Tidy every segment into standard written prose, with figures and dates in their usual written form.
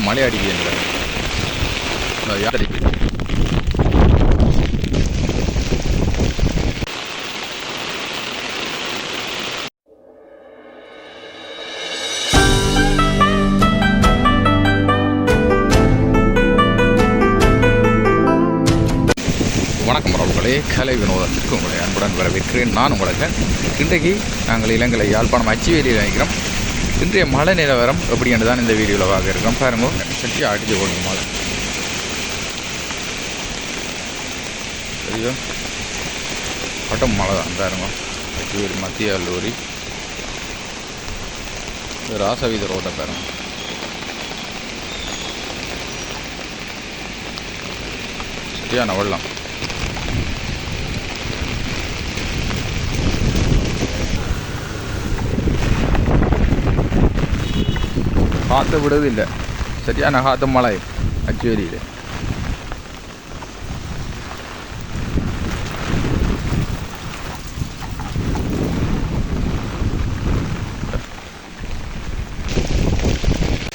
மழை அடிக்குதுங்க. வணக்கம் அவர்களே, கலை வினோதத்திற்கு உங்களை அன்புடன் வரவேற்கிறேன். நான் உங்களுக்கு இன்றைக்கு நாங்கள் இலங்கை யாழ்ப்பாணம் அச்சுவேலியில் நினைக்கிறோம். இன்றைய மழை நிலவரம் எப்படி என்று தான் இந்த வீடியோவில் பார்க்க இருக்கோம். பாருங்க, சட்டி அடிச்சு போடுங்க மழை. ஐயோ, கட்டும் மழை தான் பாருங்க. அச்சுவேலி மத்திய கல்லூரி ராசவீத ரோட்டை பாருங்க. சரியான வெள்ளம். காற்று விடுவதில்லை, சரியான காற்று மழை அச்சுவேலியில்.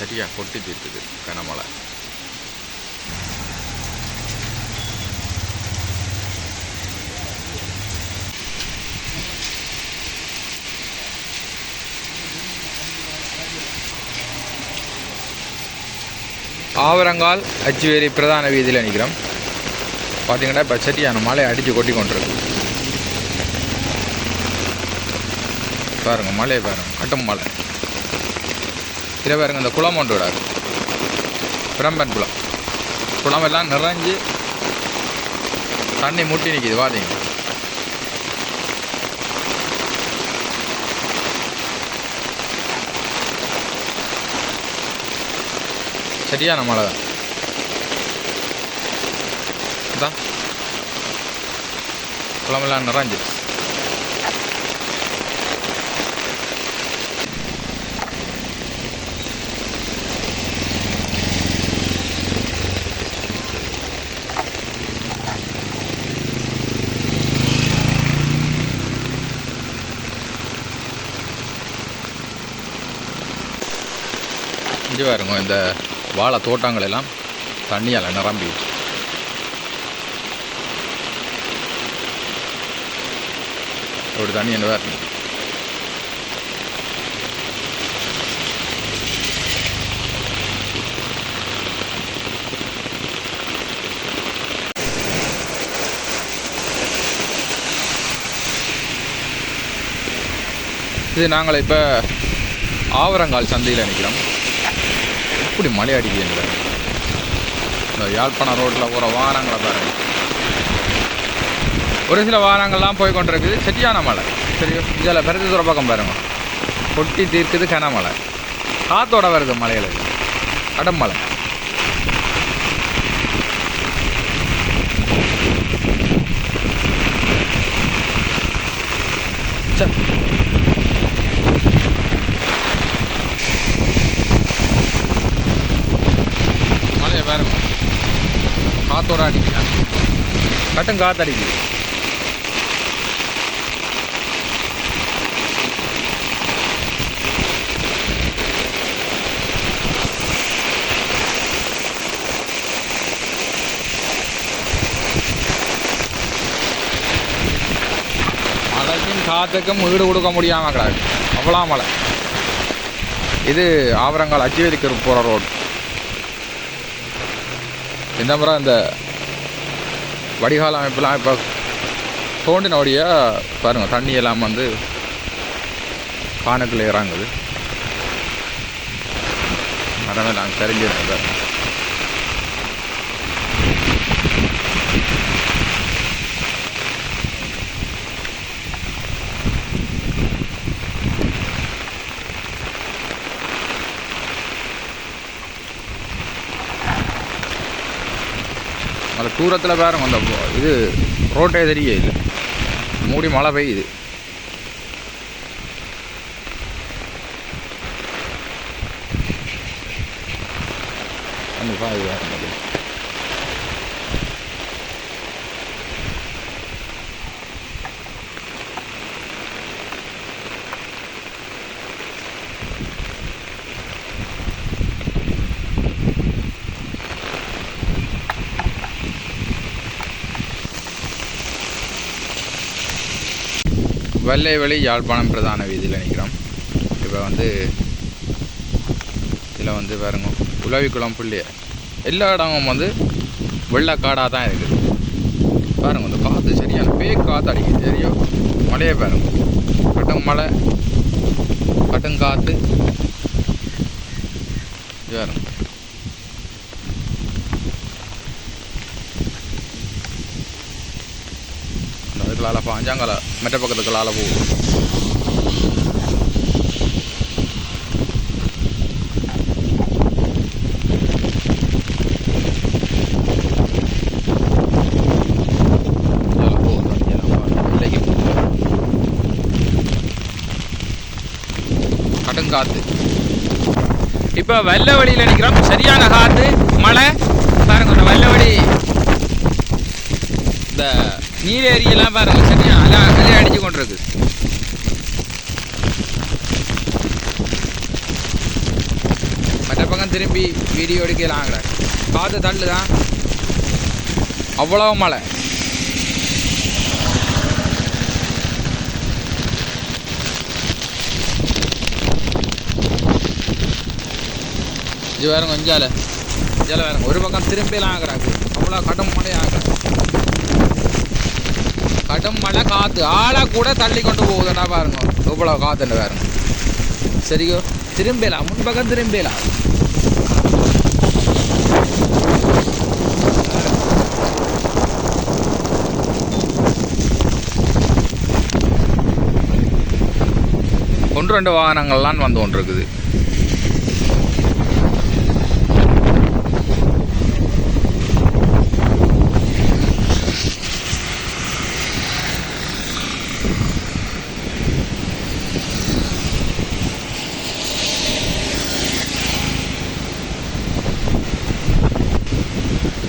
சரியா கொட்டி தீர்த்துது கனமழை. ஆவரங்கால் அச்சுவேலி பிரதான வீதியில் நிற்கிறோம். பார்த்தீங்கன்னா இப்போ சரியான மழை அடித்து கொட்டி கொண்டிருக்கு. பாருங்க மழையை பாருங்க, கட்டும் மழை. இதில் பாருங்க, இந்த குளம் ஒன்று விடாது, பிரம்பன் குளம். குளமெல்லாம் நிறைஞ்சு தண்ணி முட்டி நிற்கிது. பார்த்தீங்க சரியான மழை தான். குளமெல்லாம் நிறைஞ்சு. இங்கே பாருங்க, இந்த வாழை தோட்டங்கள் எல்லாம் தண்ணியால் நிரம்பி. ஒரு தண்ணி என்ன வேறு. இது நாங்கள் இப்போ ஆவரங்கால் சந்தையில் நிற்கிறோம். இப்படி மழை அடிக்குதுங்க. இந்த யாழ்ப்பாணம் ரோட்டில் போகிற வாகனங்களை பாருங்க, ஒரு சில வாகனங்கள்லாம் போய் கொண்டிருக்குது. சரியான மழை. சரி, இதில் பெருத்து தூர பக்கம் பாருங்க, கொட்டி தீர்க்குது கனமழை. காற்றோட வருது மலையில், கடும் மழை. சரி, பாருங்க காத்தோட அடிக்கிறாங்க, கட்டும் காற்று அடிக்குது. மழைக்கும் காற்றுக்கும் வீடு கொடுக்க முடியாமல் கிடாது, அவ்வளோ மழை. இது ஆவரங்கால் அச்சுவேலிக்கு போகிற ரோடு. இந்த முறை இந்த வடிகால் அமைப்பெல்லாம் இப்போ தோண்டின வழியாக பாருங்கள், தண்ணி எல்லாம் வந்து காணுக்குள்ளே இறங்குது. மரமெல்லாம் தெரிஞ்சிருங்க. அந்த தூரத்தில் பாருங்க, அந்த இது ரோட்டே தெரிய இல்லை, மூடி மழை பெய்யுது. கண்டிப்பாக இது வெள்ளைவெளி யாழ்ப்பாணம் பிரதான வீதியில் நிற்கிறோம். இப்போ வந்து இதில் வந்து பாருங்க உலவிக்குளம் புள்ளிய எல்லா இடமும் வந்து வெள்ளக்காடாக தான் இருக்குது. பாருங்க இந்த காற்று சரியான காற்று அடிக்குது. தெரியும் மழையே பாருங்க, கட்டும் மழை கட்டும் காற்று பாருங்க. அந்த இதுக்களால் பாஞ்சாங்கால மெட்ட பக்கத்துக்களால் போகும். காற்று இப்போ வெள்ள வழியில் நிற்கிறோம். சரியான காற்று மழை பாருங்க. இந்த வெள்ள வழி இந்த நீர் ஏரியெல்லாம் பாருங்க சரியா அலை அடிச்சு கொண்டிருக்கு. மற்ற பக்கம் திரும்பி வீடியோ எடுக்கலாம். காற்று தள்ளுதான் அவ்வளோ மழை. இது வேறுங்க கொஞ்சால வேறுங்க ஒரு பக்கம் திரும்பிலாம் ஆகிறாங்க. அவ்வளோ கடும் மழை ஆகிறாங்க. கடும் மழை காற்று ஆளை கூட தள்ளி கொண்டு போகுதுன்னா பாருங்க இவ்வளோ காற்றுன்னு வேறுங்க. சரியோ திரும்பலாம் முன்பக்கம் திரும்பலாம். ஒன்று ரெண்டு வாகனங்கள்லாம் வந்து கொண்டு இருக்குது.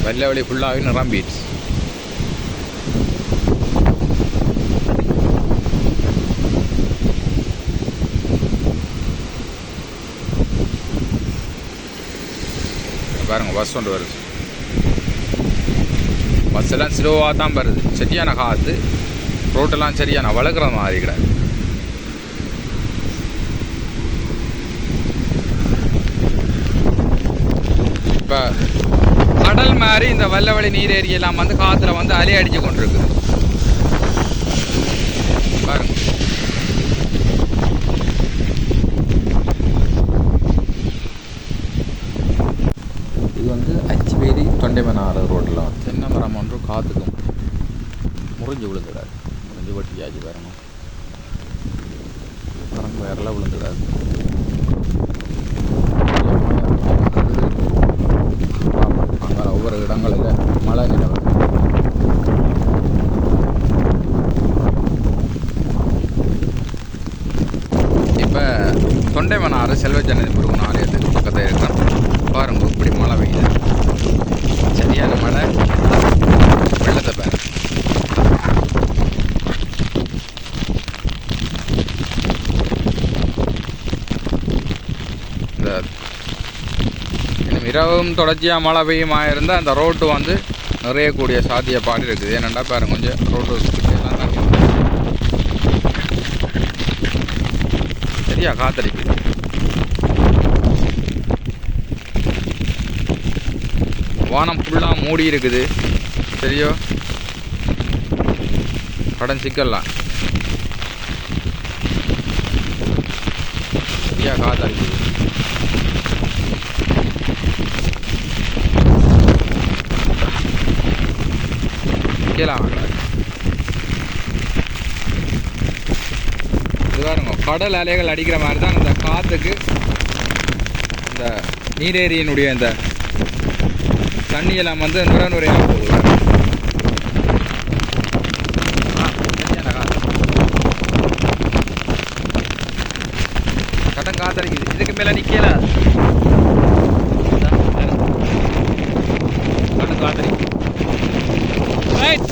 வெள்ளவெளி ஃபுல்லாகவே நிரம்பிடுச்சு. பாருங்க பஸ் கொண்டு வருது. பஸ் எல்லாம் ஸ்லோவாக தான் வருது. சரியான காற்று ரோட்டெல்லாம் சரியான வளர்க்குற மாதிரி கிடையாது. இப்போ கடல் மாதிரி இந்த வெள்ளவெளி நீர் ஏரியெல்லாம் வந்து காற்றுல வந்து அலை அடிச்சு கொண்டிருக்கு பாருங்க. இது வந்து அச்சுவேரி தொண்டைமனாறு ரோட்டில் தென்னை மரம் ஒன்று காற்றுக்கும் முறிஞ்சு விழுந்துடாது. முறிஞ்சு வட்டியாச்சு பாருங்க. மரம் வேறெல்லாம் விழுந்துடாது. ஒவ்வொரு இடங்களில் மழை நிலவரம். இப்போ தொண்டைமனாறு செல்வஜனதி முருகன் ஆலயத்துக்கு பக்கத்தில் இருக்கிறோம். பாருங்க இப்படி மழை பெய்யுது. சரியான மழை வெள்ளத்தை பாருங்க. இந்த இரவும் தொடர்ச்சியாக மழை பெய்யுமா இருந்தால் அந்த ரோட்டு வந்து நிறைய கூடிய சாத்தியப்பாடு இருக்குது. ஏன்னாண்டா பாருங்க கொஞ்சம் ரோட்டு எல்லாம் தண்ணி சரியா காத்தடிக்குது. வானம் ஃபுல்லாக மூடி இருக்குது. சரியோ கடன் சிக்கலாம் சரியா காத்தடிக்குது. இது பாருங்க கடல் அலைகள் அடிக்கிற மாதிரி தான் அந்த காற்றுக்கு இந்த நீரேரியினுடைய இந்த தண்ணியெல்லாம் வந்து நுரையாக போகுது. கடன் காத்தடிக்குது. இதுக்கு மேலே நிற்கல கடன் காத்தடிக்குது.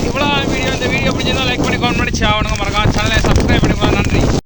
இவ்வளோ வீடியோ இந்த வீடியோ பிடிச்சதா லைக் பண்ணி கமெண்ட் பண்ணி ஆகணுங்க மறக்க